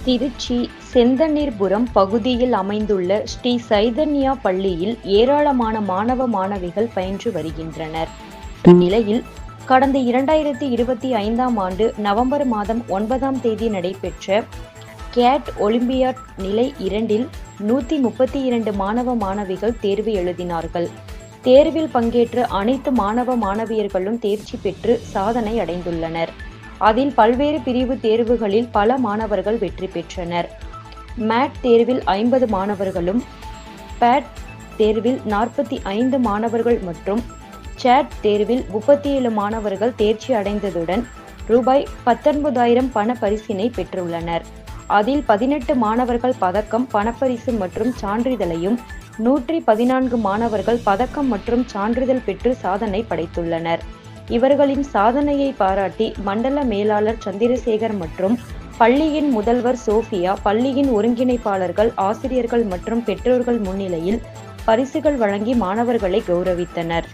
திருச்சி செந்தண்ணீர்புரம் பகுதியில் அமைந்துள்ள ஸ்ரீ சைதன்யா பள்ளியில் ஏராளமான மாணவ மாணவிகள் பயின்று வருகின்றனர். இந்நிலையில் கடந்த 2025ஆம் ஆண்டு நவம்பர் மாதம் 9ஆம் தேதி நடைபெற்ற கேட் ஒலிம்பியாட் நிலை 2இல் 132 மாணவ மாணவிகள் தேர்வு எழுதினார்கள். தேர்வில் பங்கேற்ற அனைத்து மாணவ மாணவியர்களும் தேர்ச்சி பெற்று சாதனை அடைந்துள்ளனர். அதில் பல்வேறு பிரிவு தேர்வுகளில் பல மாணவர்கள் வெற்றி பெற்றனர். மேட் தேர்வில் 50 மாணவர்களும், பேட் தேர்வில் 45 மாணவர்கள் மற்றும் சேட் தேர்வில் 37 மாணவர்கள் தேர்ச்சி அடைந்ததுடன் ரூபாய் 19,000 பண பரிசினை பெற்றுள்ளனர். அதில் 18 மாணவர்கள் பதக்கம், பணப்பரிசு மற்றும் சான்றிதழையும், 114 மாணவர்கள் பதக்கம் மற்றும் சான்றிதழ் பெற்று சாதனை படைத்துள்ளனர். இவர்களின் சாதனையை பாராட்டி மண்டல மேலாளர் சந்திரசேகர் மற்றும் பள்ளியின் முதல்வர் சோபியா, பள்ளியின் ஒருங்கிணைப்பாளர்கள், ஆசிரியர்கள் மற்றும் பெற்றோர்கள் முன்னிலையில் பரிசுகள் வழங்கி மாணவர்களை கௌரவித்தனர்.